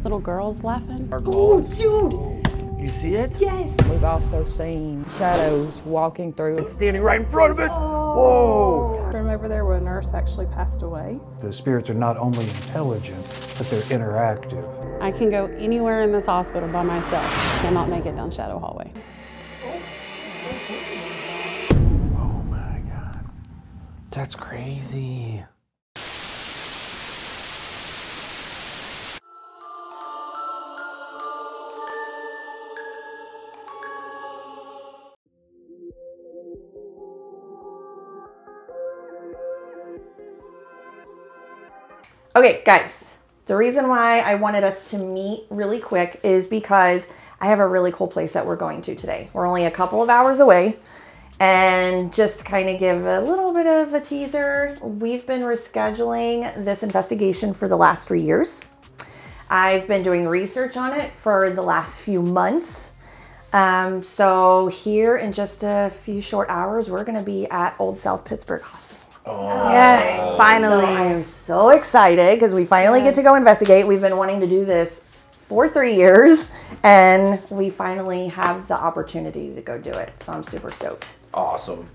little girls laughing. Oh, dude! You see it? Yes. We've also seen shadows walking through. It's standing right in front of it. Whoa! From over there where a nurse actually passed away. The spirits are not only intelligent, but they're interactive. I can go anywhere in this hospital by myself. Cannot make it down Shadow Hallway. Oh my God. That's crazy. Okay, guys, the reason why I wanted us to meet really quick is because I have a really cool place that we're going to today. We're only a couple of hours away, and just to kind of give a little bit of a teaser, we've been rescheduling this investigation for the last 3 years. I've been doing research on it for the last few months. So here in just a few short hours, we're gonna be at Old South Pittsburgh Hospital. Oh. Yes, finally. So I am so excited because we finally get to go investigate. We've been wanting to do this for 3 years, and we finally have the opportunity to go do it. So I'm super stoked. Awesome.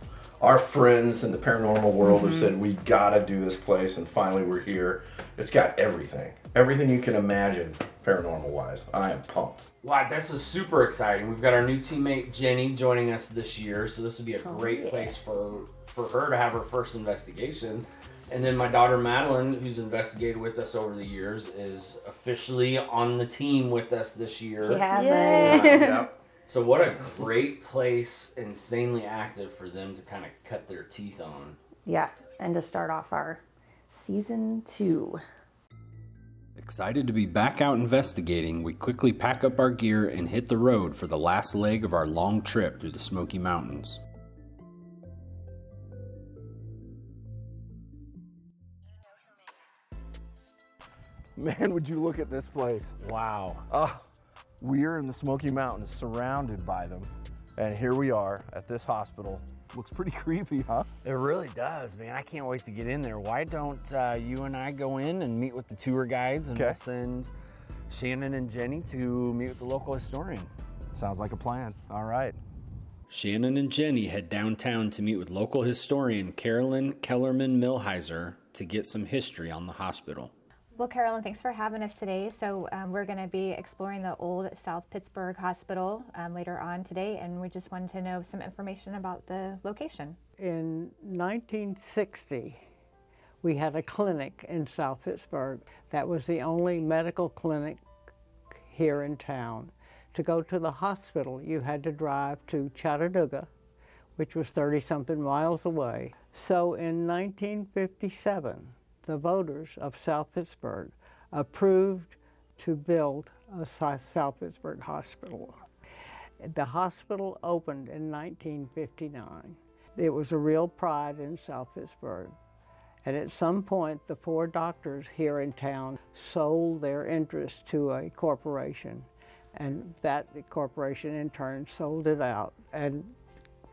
Our friends in the paranormal world have said we gotta do this place, and finally we're here. It's got everything you can imagine paranormal wise. I am pumped. Wow, this is super exciting. We've got our new teammate Jenny joining us this year, so this would be a great place for her to have her first investigation. And then my daughter Madeline, who's investigated with us over the years, is officially on the team with us this year. Yeah. So what a great place, insanely active for them to kind of cut their teeth on. Yeah, and to start off our season 2. Excited to be back out investigating, we quickly pack up our gear and hit the road for the last leg of our long trip through the Smoky Mountains. Man, would you look at this place. Wow. We're in the Smoky Mountains, surrounded by them. And here we are at this hospital. Looks pretty creepy, huh? It really does, man. I can't wait to get in there. Why don't you and I go in and meet with the tour guides, and we'll send Shannon and Jenny to meet with the local historian. Sounds like a plan. All right. Shannon and Jenny head downtown to meet with local historian Carolyn Kellerman-Millheiser to get some history on the hospital. Well, Carolyn, thanks for having us today. So we're going to be exploring the old South Pittsburgh Hospital later on today, and we just wanted to know some information about the location. In 1960, we had a clinic in South Pittsburgh. That was the only medical clinic here in town. To go to the hospital, you had to drive to Chattanooga, which was 30-something miles away. So in 1957, the voters of South Pittsburgh approved to build a South Pittsburgh Hospital. The hospital opened in 1959. It was a real pride in South Pittsburgh. And at some point, the 4 doctors here in town sold their interest to a corporation. And that corporation in turn sold it out and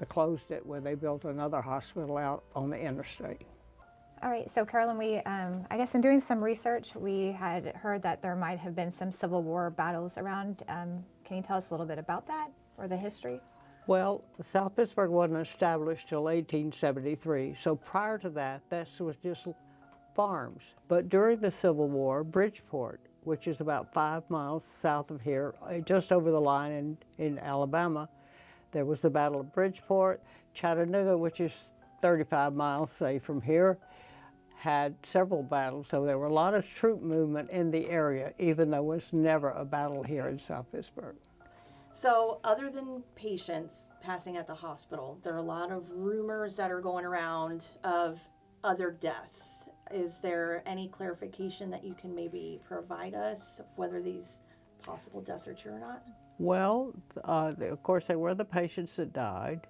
closed it, where they built another hospital out on the interstate. All right, so Carolyn, I guess in doing some research, we had heard that there might have been some Civil War battles around. Can you tell us a little bit about that, or the history? Well, South Pittsburgh wasn't established till 1873, so prior to that, this was just farms. But during the Civil War, Bridgeport, which is about 5 miles south of here, just over the line in Alabama, there was the Battle of Bridgeport. Chattanooga, which is 35 miles, say, from here, had several battles, so there were a lot of troop movement in the area, even though there was never a battle here in South Pittsburgh. So other than patients passing at the hospital, there are a lot of rumors that are going around of other deaths. Is there any clarification that you can maybe provide us of whether these possible deaths are true or not? Well, of course, there were the patients that died,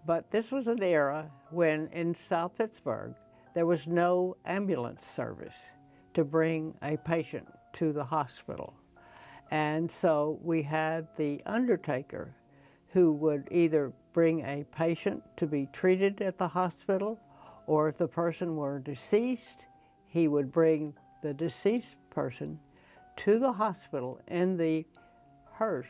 but this was an era when in South Pittsburgh, there was no ambulance service to bring a patient to the hospital. And so we had the undertaker who would either bring a patient to be treated at the hospital, or if the person were deceased, he would bring the deceased person to the hospital in the hearse,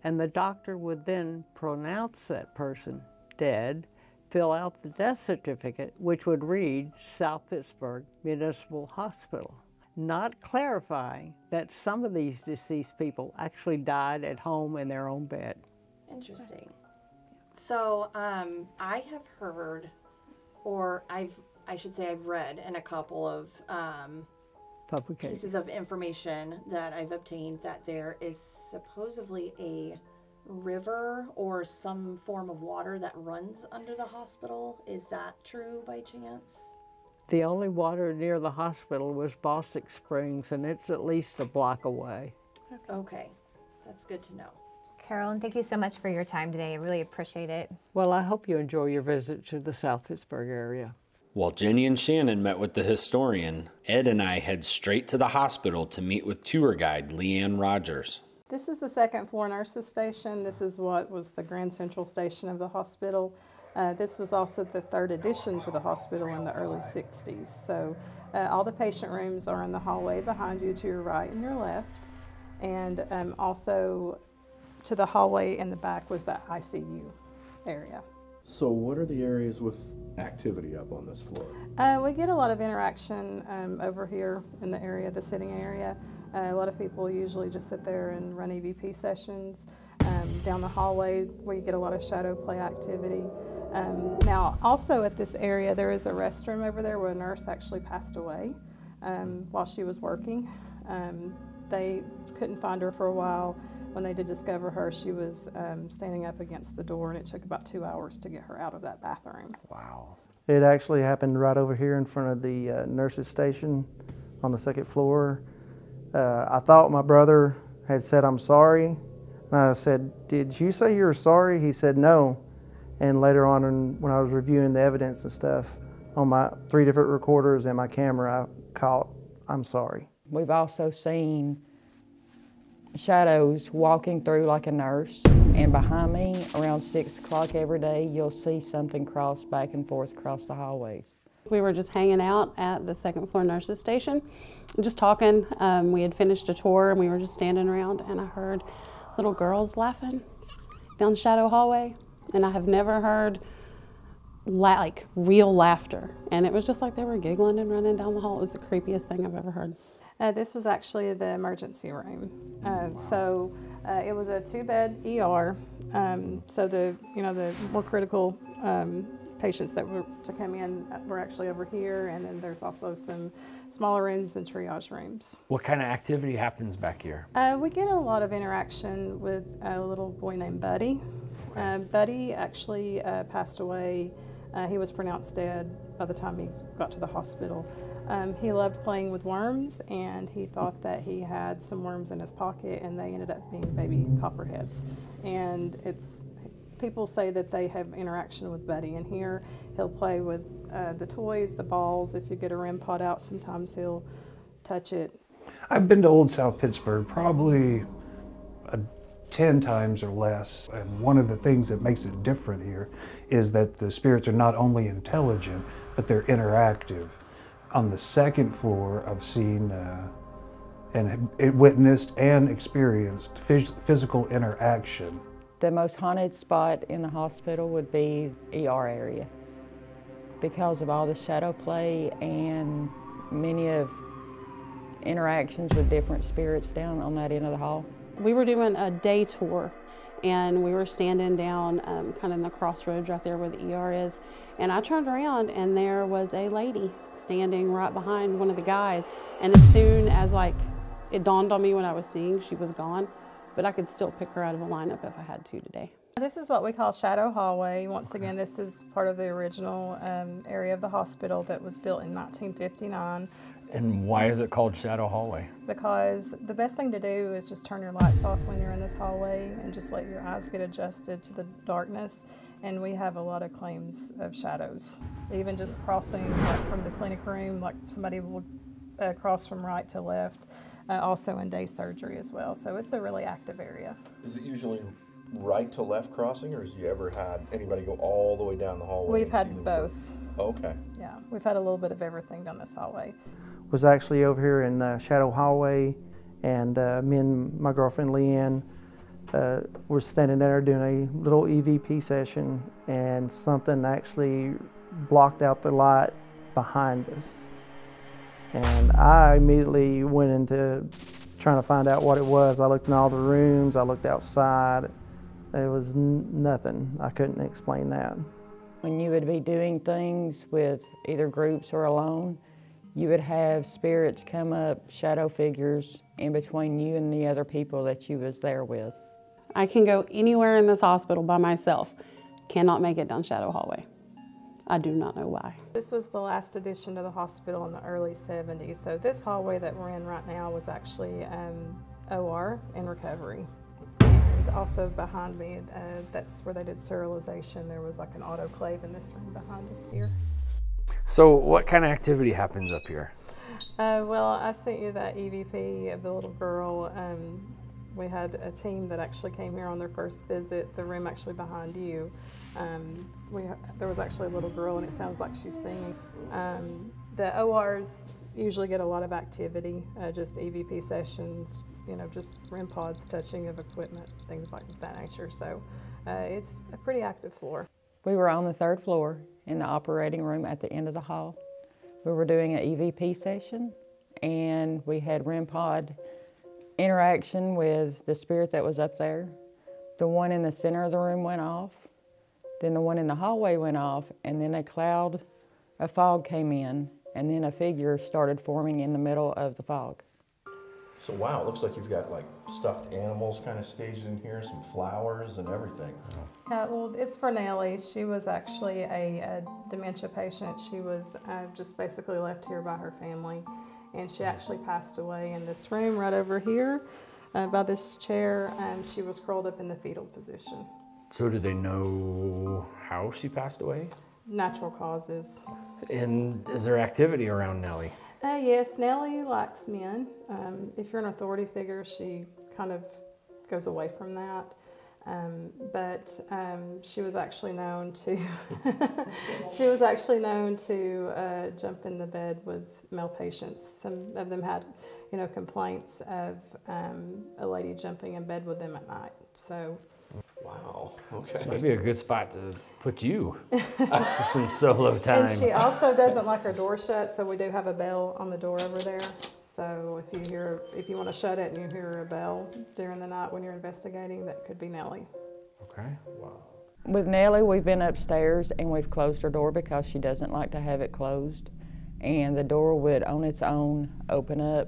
and the doctor would then pronounce that person dead, fill out the death certificate, which would read South Pittsburgh Municipal Hospital, not clarifying that some of these deceased people actually died at home in their own bed. Interesting. So I have heard, or I should say I've read in a couple of pieces of information that I've obtained that there is supposedly a river or some form of water that runs under the hospital. Is that true by chance? The only water near the hospital was Bostic Springs, and it's at least a block away. Okay, that's good to know. Carolyn, thank you so much for your time today. I really appreciate it. Well, I hope you enjoy your visit to the South Pittsburgh area. While Jenny and Shannon met with the historian, Ed and I head straight to the hospital to meet with tour guide LEANN Rogers. This is the second floor nurses station. This is what was the Grand Central station of the hospital. This was also the third addition to the hospital in the early 60s. So all the patient rooms are in the hallway behind you to your right and your left. And also to the hallway in the back was the ICU area. So what are the areas with activity up on this floor? We get a lot of interaction over here in the area, the sitting area. A lot of people usually just sit there and run EVP sessions. Down the hallway we get a lot of shadow play activity. Now also at this area there is a restroom over there where a nurse actually passed away while she was working. They couldn't find her for a while. When they did discover her, she was standing up against the door, and it took about 2 hours to get her out of that bathroom. Wow. It actually happened right over here in front of the nurses' station on the second floor. I thought my brother had said, "I'm sorry." And I said, "Did you say you were sorry?" He said, "No." And later on, when I was reviewing the evidence and stuff, on my 3 different recorders and my camera, I caught, "I'm sorry." We've also seen shadows walking through like a nurse, and behind me around 6 o'clock every day you'll see something cross back and forth across the hallways. We were just hanging out at the second floor nurses station, just talking. We had finished a tour and we were just standing around, and I heard little girls laughing down the shadow hallway, and I have never heard like real laughter, and it was just like they were giggling and running down the hall. It was the creepiest thing I've ever heard. This was actually the emergency room. So it was a 2-bed ER. So the more critical patients that were to come in were actually over here, and then there's also some smaller rooms and triage rooms. What kind of activity happens back here? We get a lot of interaction with a little boy named Buddy. Buddy actually passed away. He was pronounced dead by the time he got to the hospital. He loved playing with worms, and he thought that he had some worms in his pocket, and they ended up being baby copperheads. And people say that they have interaction with Buddy in here. He'll play with the toys, the balls. If you get a REM pod out, sometimes he'll touch it. I've been to Old South Pittsburgh probably 10 times or less, and one of the things that makes it different here is that the spirits are not only intelligent, but they're interactive. On the second floor, I've seen and witnessed and experienced physical interaction. The most haunted spot in the hospital would be ER area because of all the shadow play and many of interactions with different spirits down on that end of the hall. We were doing a day tour, and we were standing down kind of in the crossroads right there where the ER is, and I turned around and there was a lady standing right behind one of the guys, and as soon as it dawned on me when I was seeing she was gone, but I could still pick her out of a lineup if I had to today. This is what we call Shadow Hallway. Once again, this is part of the original area of the hospital that was built in 1959. And why is it called Shadow Hallway? Because the best thing to do is just turn your lights off when you're in this hallway and just let your eyes get adjusted to the darkness. And we have a lot of claims of shadows. Even just crossing from the clinic room, like somebody will cross from right to left, also in day surgery as well. So it's a really active area. Is it usually right to left crossing, or has you ever had anybody go all the way down the hallway? We've had both. Okay. Yeah, we've had a little bit of everything down this hallway. Was actually over here in Shadow Hallway And me and my girlfriend LEANN were standing there doing a little EVP session, and something actually blocked out the light behind us. And I immediately went into trying to find out what it was. I looked in all the rooms, I looked outside. There was nothing. I couldn't explain that. When you would be doing things with either groups or alone, you would have spirits come up, shadow figures, in between you and the other people that you was there with. I can go anywhere in this hospital by myself, cannot make it down Shadow Hallway. I do not know why. This was the last addition to the hospital in the early 70s. So this hallway that we're in right now was actually OR and recovery. And also behind me, that's where they did sterilization. There was like an autoclave in this room behind us here. So what kind of activity happens up here? Well, I sent you that EVP of the little girl. We had a team that actually came here on their first visit, the room actually behind you. There was actually a little girl, and it sounds like she's singing. The ORs usually get a lot of activity, just EVP sessions, you know, just REM pods, touching of equipment, things like that nature. So it's a pretty active floor. We were on the 3rd floor in the operating room at the end of the hall. We were doing an EVP session, and we had REM pod interaction with the spirit that was up there. The one in the center of the room went off, then the one in the hallway went off, and then a cloud of fog came in, and then a figure started forming in the middle of the fog. So wow, it looks like you've got like stuffed animals kind of staged in here, some flowers and everything. Well, it's for Nellie. She was actually a dementia patient. She was just basically left here by her family, and she actually passed away in this room right over here by this chair. She was curled up in the fetal position. So do they know how she passed away? Natural causes. And is there activity around Nellie? Yes, Nellie likes men. If you're an authority figure, she kind of goes away from that. But she was actually known to jump in the bed with male patients. Some of them had, you know, complaints of a lady jumping in bed with them at night. So. Wow. Okay. This might be a good spot to put you for some solo time. And she also doesn't like her door shut, so we do have a bell on the door over there. So if you want to shut it and you hear a bell during the night when you're investigating, that could be Nellie. Okay. Wow. With Nellie, we've been upstairs and we've closed her door because she doesn't like to have it closed. And the door would, on its own, open up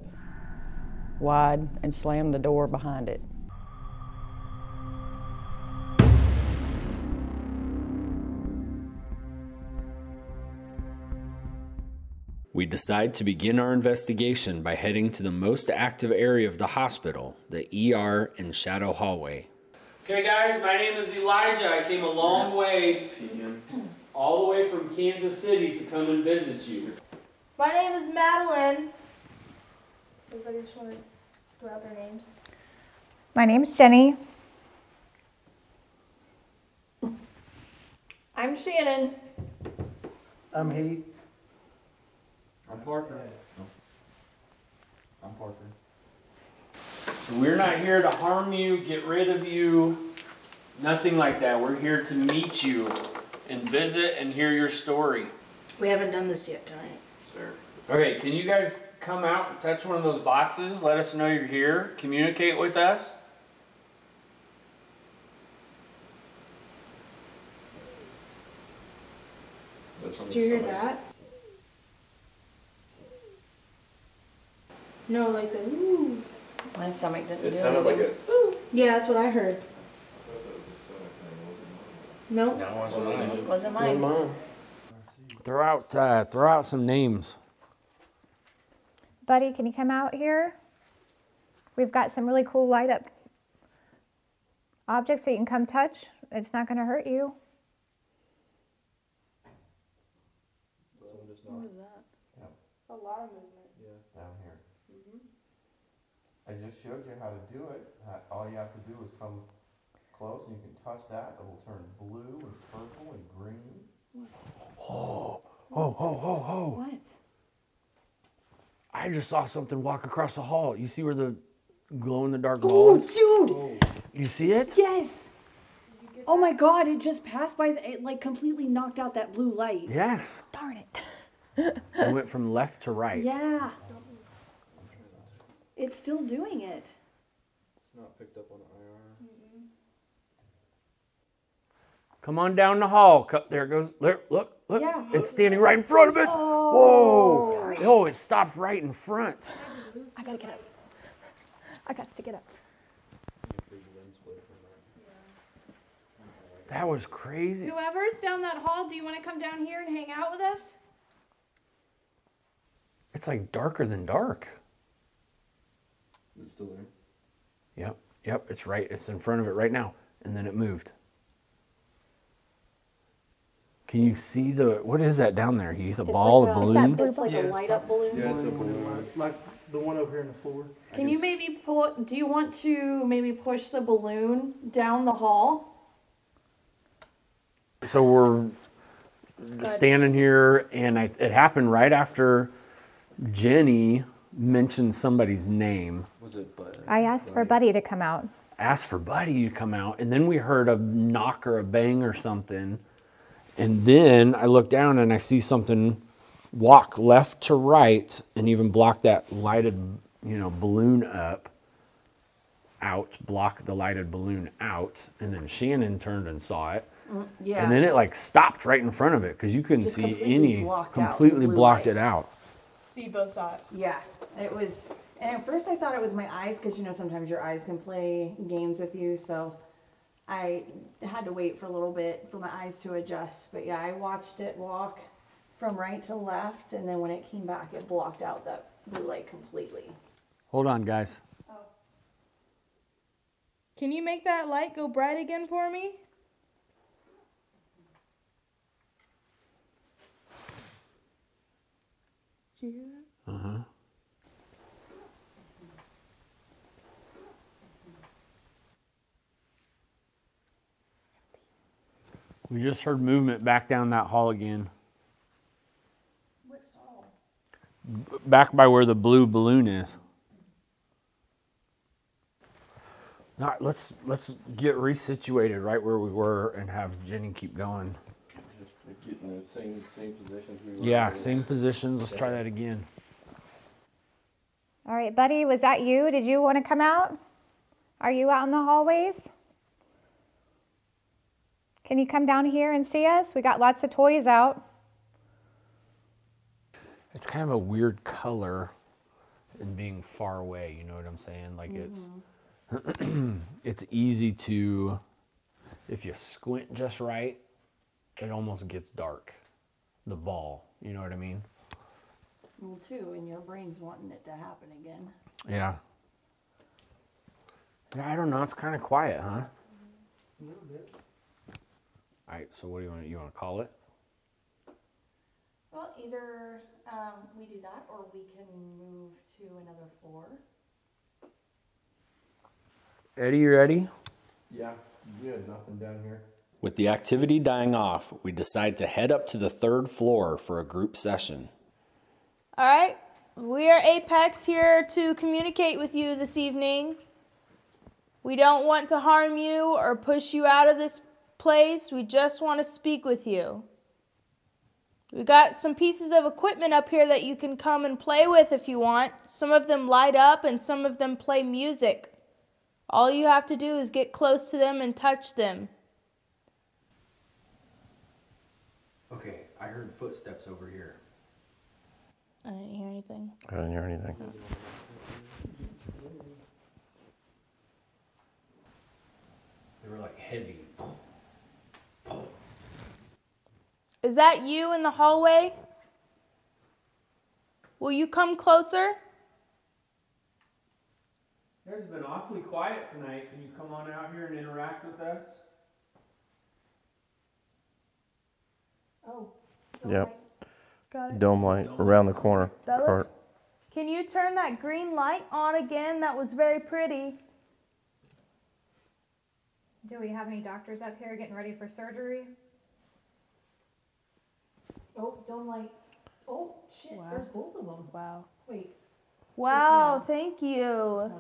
wide and slam the door behind it. We decide to begin our investigation by heading to the most active area of the hospital, the ER and Shadow Hallway. Okay guys, my name is Elijah. I came a long way, all the way from Kansas City to come and visit you. My name is Madeline. Everybody just want to throw out their names. My name's Jenny. I'm Shannon. I'm Heath. I'm Parker. I'm Parker. So we're not here to harm you, get rid of you, nothing like that. We're here to meet you and visit and hear your story. We haven't done this yet tonight. Sir. Okay, can you guys come out and touch one of those boxes? Let us know you're here. Communicate with us. Did you hear that? No, like the ooh. My stomach didn't do It sounded like anything. a... Ooh. Yeah, that's what I heard. No? No, it wasn't mine. It wasn't mine. Throw out some names. Buddy, can you come out here? We've got some really cool light up objects that you can come touch. It's not going to hurt you. What is that? Yeah. A lot of movement. Down here. I just showed you how to do it. All you have to do is come close and you can touch that. It will turn blue and purple and green. Oh. What? I just saw something walk across the hall. You see where the glow-in-the-dark Oh, balls. dude! You see it? Yes! Oh my god, it just passed by, it like completely knocked out that blue light. Yes. Darn it. It went from left to right. Yeah. It's still doing it. It's not picked up on IR. Come on down the hall. There it goes. There, look. Yeah. It's standing right in front of it. Oh. Whoa. Oh, it stopped right in front. I gotta get up. I got to get up. That was crazy. Whoever's down that hall, do you want to come down here and hang out with us? It's like darker than dark. Is it still there? Yep, it's right. It's in front of it right now. And then it moved. Can you see what is that down there, Heath? A ball, like a balloon? It's like a light up balloon. Yeah, it's a balloon. Like the one over here on the floor. Can you maybe do you want to maybe push the balloon down the hall? So we're standing here, and it happened right after Jenny mentioned somebody's name. Was it Buddy? I asked for Buddy to come out. Asked for Buddy to come out, and then we heard a knock or a bang or something. And then I look down and I see something walk left to right and even block that lighted, balloon block the lighted balloon out. And then Shannon turned and saw it. Yeah. And then it like stopped right in front of it because you couldn't Just see completely any, blocked out completely the blue blocked light. it out. So you both saw it. Yeah, it was, and at first I thought it was my eyes because sometimes your eyes can play games with you, so I had to wait for a little bit for my eyes to adjust. But yeah, I watched it walk from right to left, and then when it came back, it blocked out that blue light completely. Hold on, guys. Can you make that light go bright again for me? Did you hear that? Uh-huh. We just heard movement back down that hall again. Which hall? Back by where the blue balloon is. All right, let's get resituated right where we were and have Jenny keep going. Get in the same positions we were. Yeah, same positions. Let's try that again. All right, Buddy, was that you? Did you want to come out? Are you out in the hallways? Can you come down here and see us? We got lots of toys out. It's kind of a weird color and being far away, you know what I'm saying? Like it's easy to, if you squint just right, it almost gets dark, the ball, you know what I mean? Well, too, and your brain's wanting it to happen again. Yeah. Yeah, I don't know, it's kind of quiet, huh? A little bit. All right, so what do you want to call it? Well, either we do that or we can move to another floor. Eddie, you ready? Yeah, good. Nothing down here. With the activity dying off, we decide to head up to the 3rd floor for a group session. All right, we are Apex here to communicate with you this evening. We don't want to harm you or push you out of this place. We just want to speak with you. We got some pieces of equipment up here that you can come and play with if you want. Some of them light up and some of them play music. All you have to do is get close to them and touch them. Okay, I heard footsteps over here. I didn't hear anything. I didn't hear anything. They were like heavy. Is that you in the hallway? Will you come closer? It's been awfully quiet tonight. Can you come on out here and interact with us? Oh. Yep. Got it. Dome light around the corner. Fellas? Cart. Can you turn that green light on again? That was very pretty. Do we have any doctors up here getting ready for surgery? Oh, dome light. Oh, shit, Wow. there's both of them. Wow. Wait. Wow, thank you.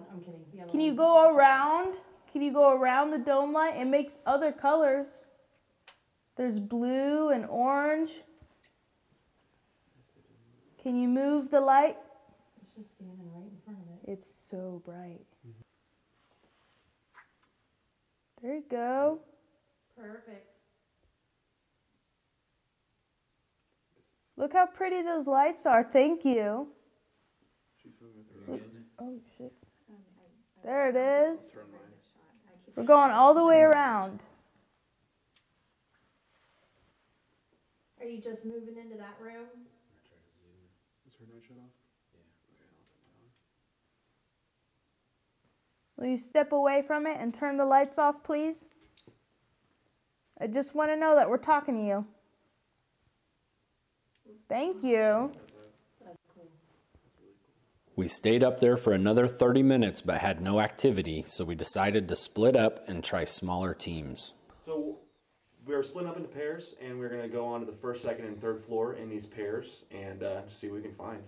Can you go around? Can you go around the dome light? It makes other colors. There's blue and orange. Can you move the light? It's just standing right in front of it. It's so bright. There you go. Perfect. Look how pretty those lights are. Thank you. Oh, shit. There it is. We're going all the way around. Are you just moving into that room? Is her night shut off? Will you step away from it and turn the lights off, please? I just want to know that we're talking to you. Thank you. We stayed up there for another 30 minutes but had no activity, so we decided to split up and try smaller teams. So we're splitting up into pairs, and we're going to go on to the first, second, and third floor in these pairs and just see what we can find.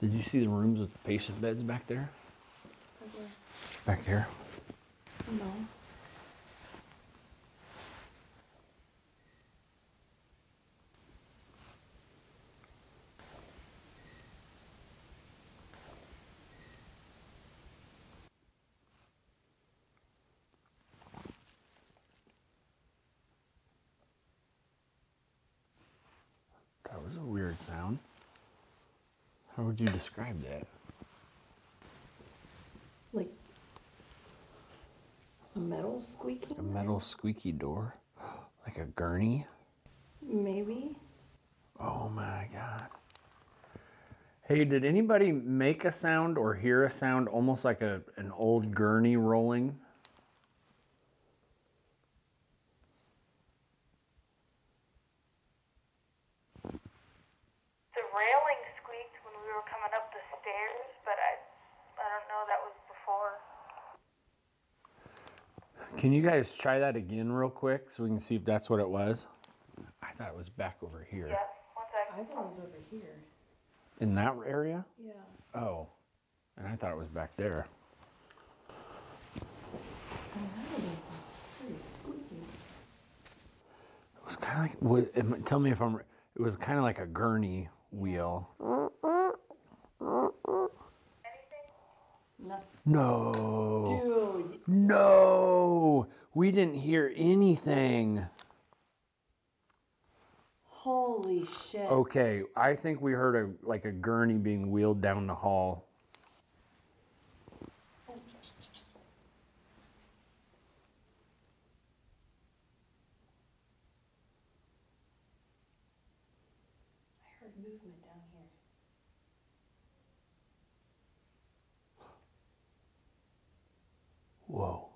Did you see the rooms with patient beds back there? Okay. Back here? No. That was a weird sound. How would you describe that? Like a metal squeaking? A metal squeaky door? Like a gurney? Maybe. Oh my God. Hey, did anybody make a sound or hear a sound almost like an old gurney rolling? The railing squeaked when we were coming up the stairs, but I don't know, that was before. Can you guys try that again real quick so we can see if that's what it was? I thought it was back over here. Yeah, one second. I thought it was over here. In that area? Yeah. Oh, and I thought it was back there. Oh, that would be some serious squeaking. It was kind of like, tell me if I'm, it was kind of like a gurney wheel. Nothing. No. Dude. No. We didn't hear anything. Holy shit. Okay, I think we heard like a gurney being wheeled down the hall. I heard movement down here. Whoa.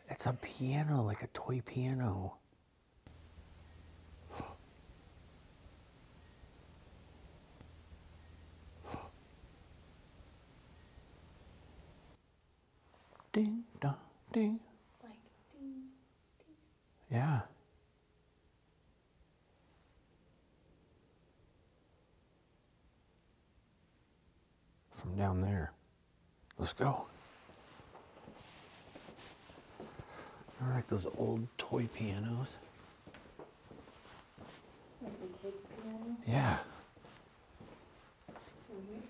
It's a piano, like a toy piano. Ding, dong, ding. Like ding, ding. Yeah. From down there. Let's go. Remember like those old toy pianos? Like the kids' piano? Yeah. Weird.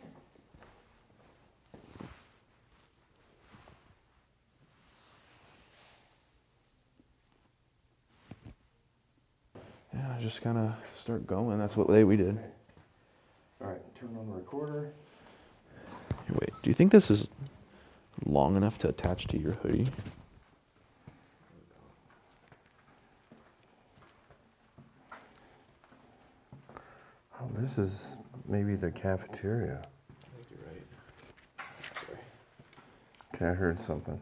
Yeah, just kind of start going. That's what we did. All right, turn on the recorder. Hey, wait, do you think this is long enough to attach to your hoodie? Oh, this is maybe the cafeteria. I think you're right. Sorry. Okay, I heard something.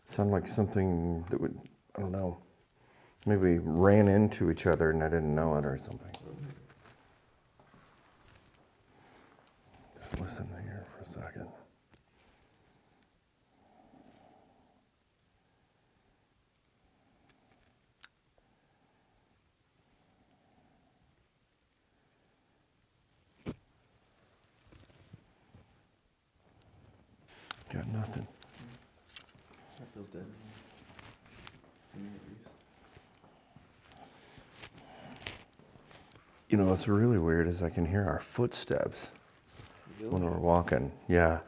Sounded like something that would, I don't know, maybe ran into each other and I didn't know it or something. Just listen here for a second. Nothing. That feels dead. You know, what's really weird is I can hear our footsteps when we're walking. Yeah.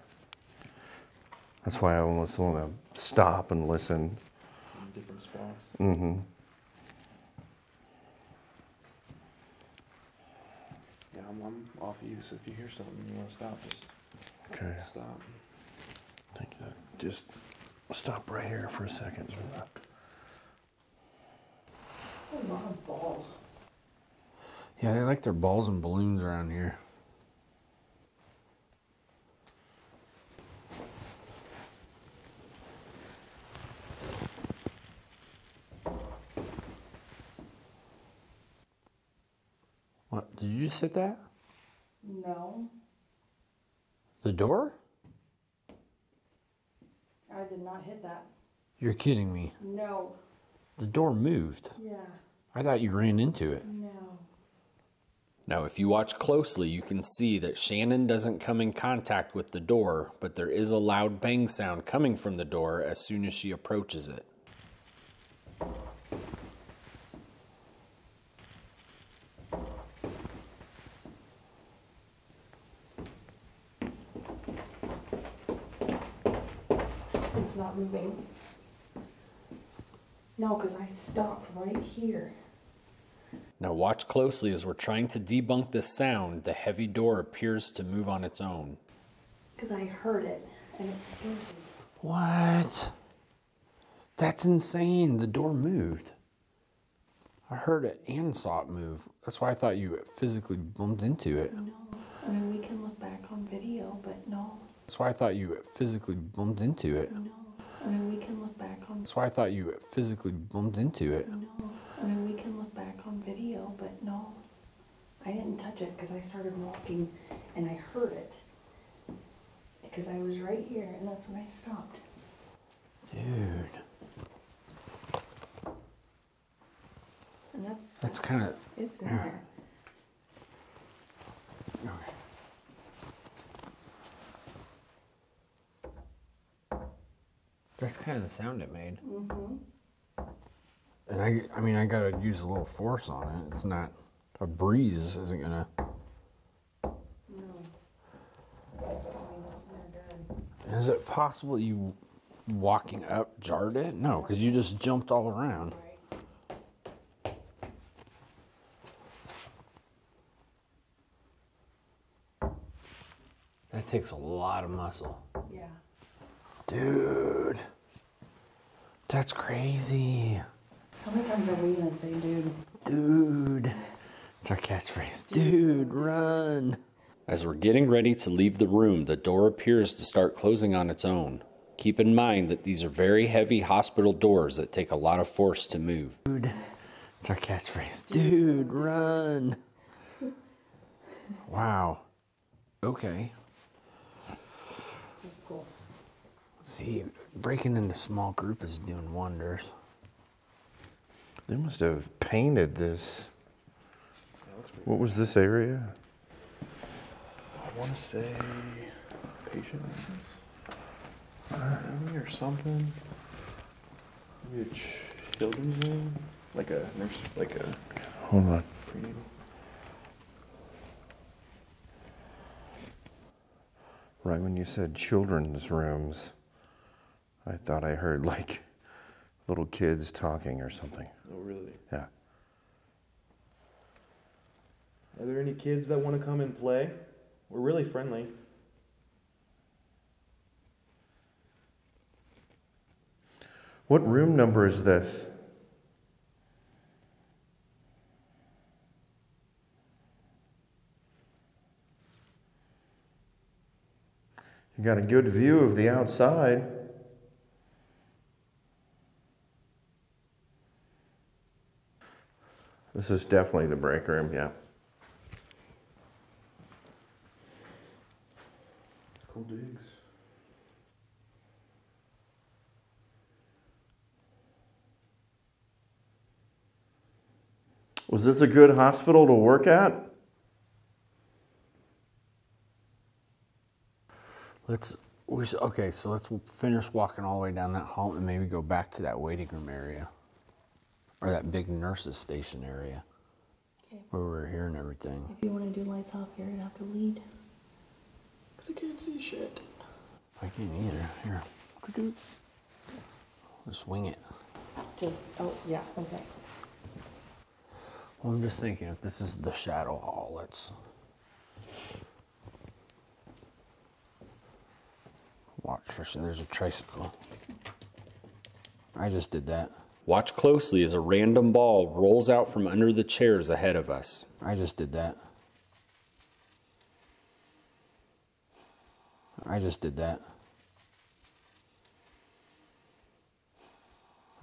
That's why I almost want to stop and listen. In different spots. Mm-hmm. Yeah, I'm off of you, so if you hear something and you want to stop, just stop. Thank you. Just stop right here for a second. A lot of balls. Yeah, they like their balls and balloons around here. What, did you just hit that? No, The door? I did not hit that. You're kidding me. No. The door moved. Yeah. I thought you ran into it. No. Now, if you watch closely, you can see that Shannon doesn't come in contact with the door, but there is a loud bang sound coming from the door as soon as she approaches it. It's not moving. No, because I stopped right here. Now watch closely as we're trying to debunk this sound. The heavy door appears to move on its own. Because I heard it, and it scared me. What? That's insane. The door moved. I heard it and saw it move. That's why I thought you physically bumped into it. No. I mean, we can look back on video, but no. That's why I thought you physically bumped into it. No. I mean, we can look back on... That's why I thought you physically bumped into it. No. I mean, we can look back on video, but no. I didn't touch it because I started walking and I heard it. Because I was right here, and that's when I stopped. Dude. And That's kind of... It's in there. Okay. That's kind of the sound it made. Mm-hmm. And I mean, I gotta use a little force on it. It's not, a breeze isn't gonna. No. I mean, that's not good. Is it possible you walking up jarred it? No, because you just jumped all around. Right. That takes a lot of muscle. Yeah. Dude. That's crazy. How many times are we gonna say dude? Dude. It's our catchphrase. Dude, run. As we're getting ready to leave the room, the door appears to start closing on its own. Keep in mind that these are very heavy hospital doors that take a lot of force to move. Dude. It's our catchphrase. Dude, run. Wow. Okay. That's cool. See, breaking into small group is doing wonders. They must have painted this. What was this area? I want to say patient maybe or something. Maybe a children's room, like a nurse, like a. Hold on. Prenatal. Right when you said children's rooms, I thought I heard like little kids talking or something. Oh, really? Yeah. Are there any kids that want to come and play? We're really friendly. What room number is this? You got a good view of the outside. This is definitely the break room, yeah. Cool digs. Was this a good hospital to work at? Okay, so let's finish walking all the way down that hall and maybe go back to that waiting room area. Or that big nurses station area. Okay. Where we were hearing everything. If you want to do lights off, you're going to have to lead. Because I can't see shit. I can't either. Here. Just wing it. Just, oh, yeah, okay. Well, I'm just thinking if this is the shadow hall, let's watch for sure. There's a tricycle. I just did that. Watch closely as a random ball rolls out from under the chairs ahead of us. I just did that. I just did that.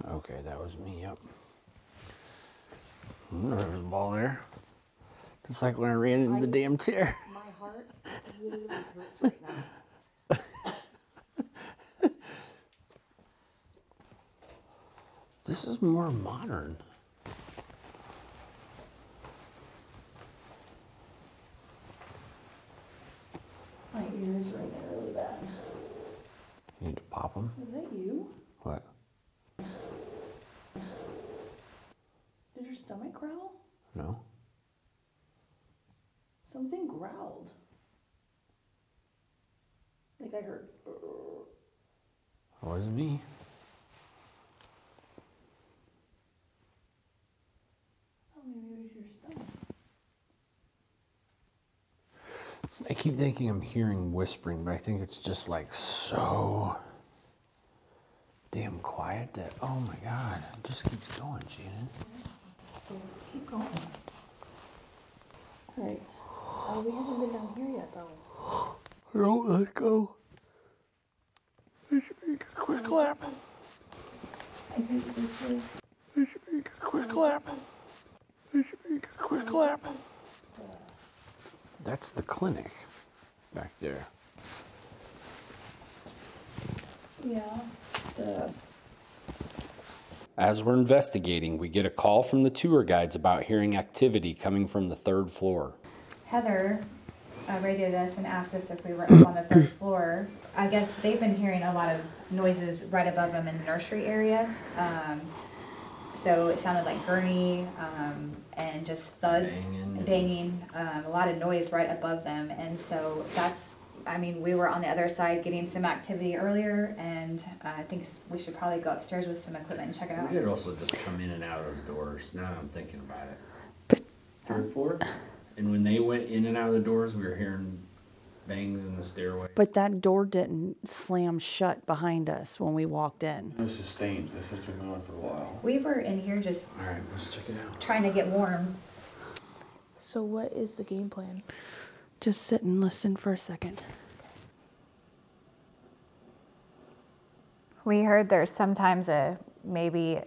Okay, that was me, yep. There was a ball there. Just like when I ran into the damn chair. My heart literally hurts right now. This is more modern. My ears are in there really bad. You need to pop them? Is that you? What? Did your stomach growl? No. Something growled. Like I heard. It wasn't me. Oh, maybe it was your stomach. I keep thinking I'm hearing whispering, but I think it's just like so damn quiet that, oh my God, it just keeps going, Shannon. So let's keep going. Alright. Oh, we haven't been down here yet, though. Don't let go. I should make a quick lap. I think this is. I should make a quick lap. I should make a quick lap. That's the clinic back there. Yeah. As we're investigating, we get a call from the tour guides about hearing activity coming from the 3rd floor. Heather radioed us and asked us if we were up on the 3rd floor. I guess they've been hearing a lot of noises right above them in the nursery area. So it sounded like gurney and just thuds, banging, a lot of noise right above them. And so that's, I mean, we were on the other side getting some activity earlier, and I think we should probably go upstairs with some equipment and check it out. We did also just come in and out of those doors. Now that I'm thinking about it. 3rd floor? And when they went in and out of the doors, we were hearing bangs in the stairway. But that door didn't slam shut behind us when we walked in. It was sustained. This has been going on for a while. We were in here just all right, let's check it out. Trying to get warm. So what is the game plan? Just sit and listen for a second. We heard there's sometimes a maybe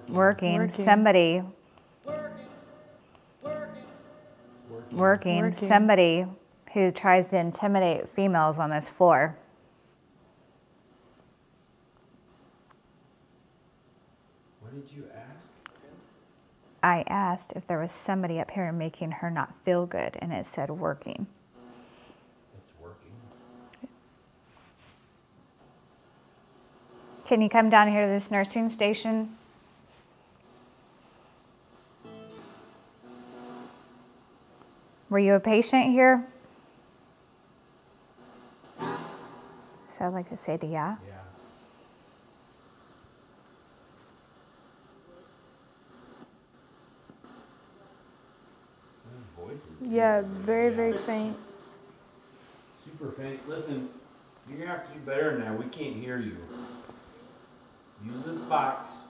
working. Somebody working. Somebody who tries to intimidate females on this floor. What did you ask? I asked if there was somebody up here making her not feel good, and it said working. It's working. Can you come down here to this nursing station? Were you a patient here? So I'd like to say to yeah. Yeah. Yeah, very, very faint. Super faint. Listen, you're gonna have to do better than that. We can't hear you. Use this box,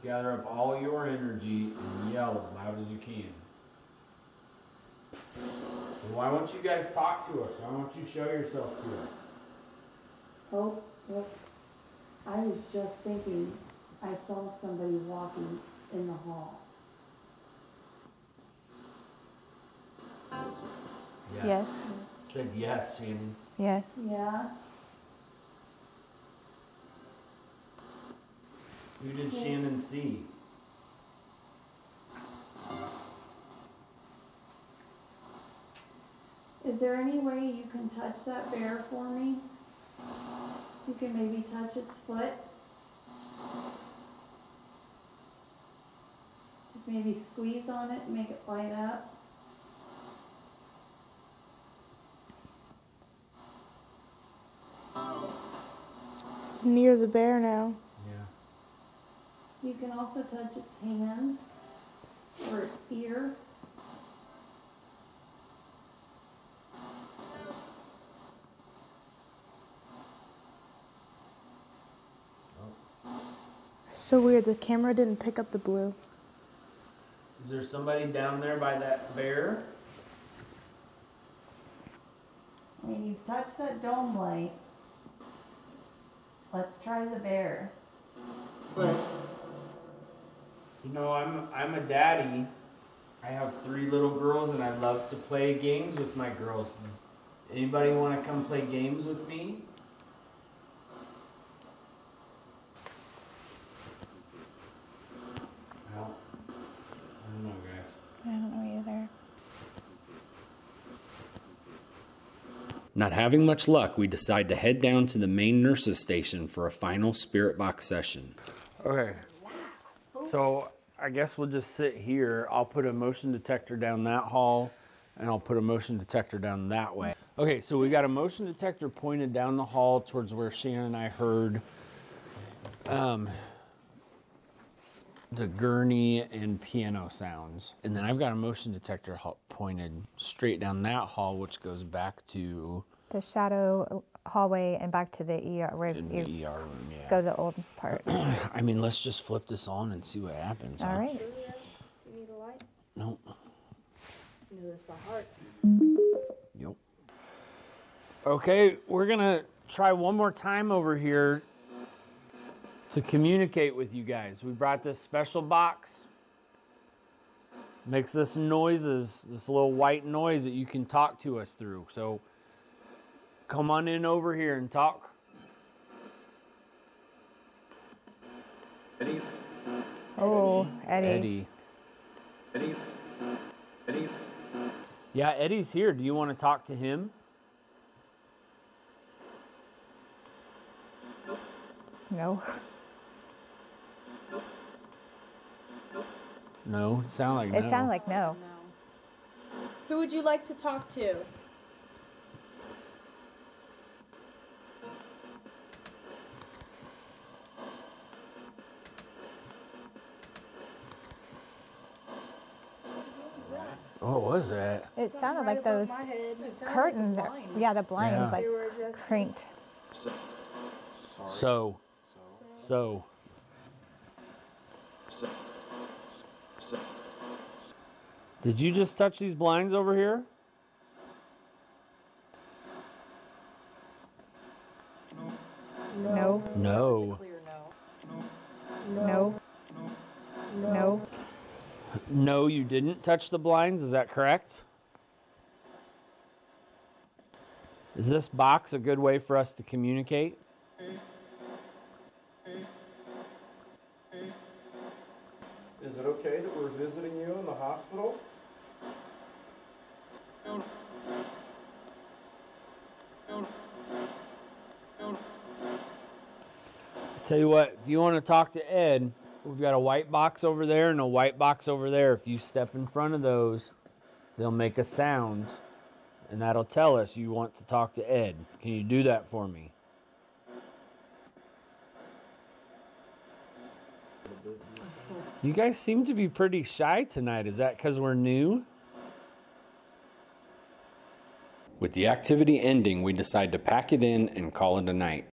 gather up all your energy, and yell as loud as you can. And why won't you guys talk to us? Why won't you show yourself to us? Oh, look. I was just thinking I saw somebody walking in the hall. Yes. Said yes, Shannon. Yes. Yeah. Who did Shannon see? Is Is there any way you can touch that bear for me? You can maybe touch its foot. Just maybe squeeze on it and make it light up. It's near the bear now. You can also touch its hand or its ear. So weird, the camera didn't pick up the blue. Is there somebody down there by that bear? When you touch that dome light, let's try the bear. You know, I'm a daddy. I have 3 little girls and I love to play games with my girls. Does anybody want to come play games with me? Well, I don't know, guys. I don't know either. Not having much luck, we decide to head down to the main nurses station for a final spirit box session. Okay, so I guess we'll just sit here. I'll put a motion detector down that hall, and I'll put a motion detector down that way. Okay, so we got a motion detector pointed down the hall towards where Shannon and I heard the gurney and piano sounds. And then I've got a motion detector pointed straight down that hall, which goes back to the shadow hallway and back to the ER where the ER room, yeah. Go to the old part. I mean, let's just flip this on and see what happens. All right. You need a light? Nope. You know this by heart. Yep. Okay, we're gonna try one more time over here to communicate with you guys. We brought this special box. Makes this noises, this little white noise that you can talk to us through. So come on in over here and talk. Eddie. Oh, Eddie. Eddie. Yeah, Eddie's here. Do you want to talk to him? No. No, it sounded like no. It sounded like no. Who would you like to talk to? What was that? It sounded like those curtains. Yeah, the blinds like cranked. So. Did you just touch these blinds over here? No. No. No. No. No, you didn't touch the blinds, is that correct? Is this box a good way for us to communicate? Is it okay that we're visiting you in the hospital? Tell you what, if you want to talk to Ed, we've got a white box over there and a white box over there. If you step in front of those, they'll make a sound, and that'll tell us you want to talk to Ed. Can you do that for me? You guys seem to be pretty shy tonight. Is that because we're new? With the activity ending, we decide to pack it in and call it a night.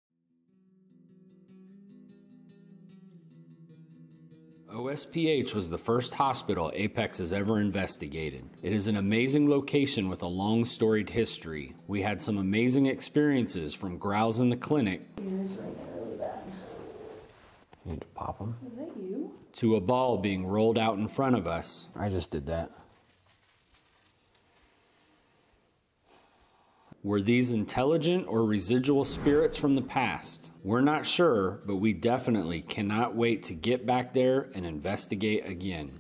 OSPH was the first hospital Apex has ever investigated. It is an amazing location with a long storied history. We had some amazing experiences from growls in the clinic Ears right there really bad. You need to pop them. Is that you? to a ball being rolled out in front of us. I just did that. Were these intelligent or residual spirits from the past? We're not sure, but we definitely cannot wait to get back there and investigate again.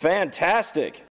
Fantastic.